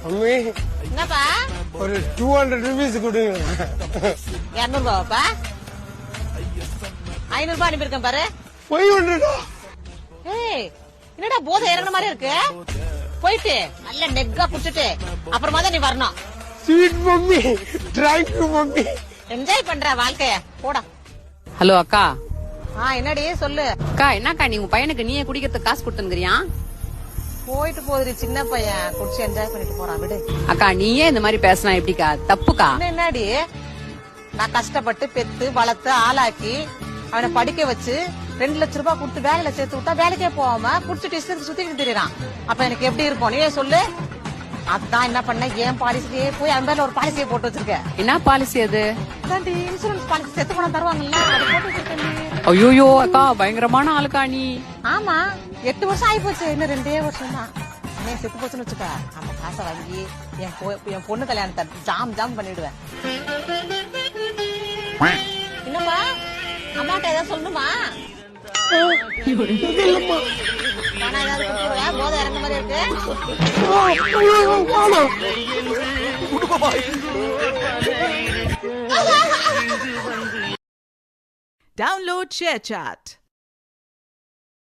Mummy என்னப்பா ஒரு 200 rupees கொடுங்க. 200 ரூபாப்பா 500 ரூபாய் அனுப்பியிருக்கேன் பாரு. 500. ஏய் என்னடா போதை இறங்குன மாதிரி இருக்கு. போயிட்டு நல்ல நெக்கா குடிச்சிட்டு அப்புறமா தான் நீ வரணும். Sweet mummy. Thank you mummy. Enjoy பண்ற வாழ்க்கைய போடா. ஹலோ அக்கா. என்னடி சொல்லு. அக்கா என்னக்கா நீ உங்க பையனுக்கு நீயே குடிக்கிறதுக்கு காசு கொடுத்துங்கிறியா? போயிட்டு போகுது சின்ன பையன் குடிச்சு என்ஜாய் பண்ணிட்டு போறான் விடு. அக்கா நீயே இந்த மாதிரி பேசினா எப்படிக்கா? தப்புக்கா. என்னடி நான் கஷ்டப்பட்டு பெத்து வளர்த்து ஆளாக்கி அவனை படிக்க வச்சு 2 லட்சம் ரூபாய் கொடுத்து வேலையில சேர்த்து விட்டா வேலைக்கே போகாம குடிச்சிட்டு இஷ்டத்துக்கு சுத்திக்கிட்டு திரியறான். அப்ப எனக்கு எப்படி இருக்கும் நீயே சொல்லு. அதான் என்ன பண்ண ஏன் பாலிசியே போய் அவன் பேர்ல ஒரு பாலிசியை போட்டு வச்சிருக்க. என்ன பாலிசி அது? இன்சூரன்ஸ் பாலிசி செத்து பணம் தருவாங்கல்ல அது போட்டு வச்சிருக்கேன். ஐயோ அக்கா பயங்கரமான ஆளுக்கா நீ. ஆமா 8 வருஷம் ஆகி போச்சு இன்னும் 2 வருஷம் தான். செத்து போச்சுன்னு வச்சுக்க அந்த காசை வாங்கி என் பொண்ணு கல்யாணத்தை ஜாம் பண்ணிடுவேன். என்னம்மா அம்மாட்ட ஏதாவது சொல்லணுமா? பணம் ஏதாவது கொடுத்துருவேன். போதை இறங்க மாதிரி இருக்கு. Download ShareChat.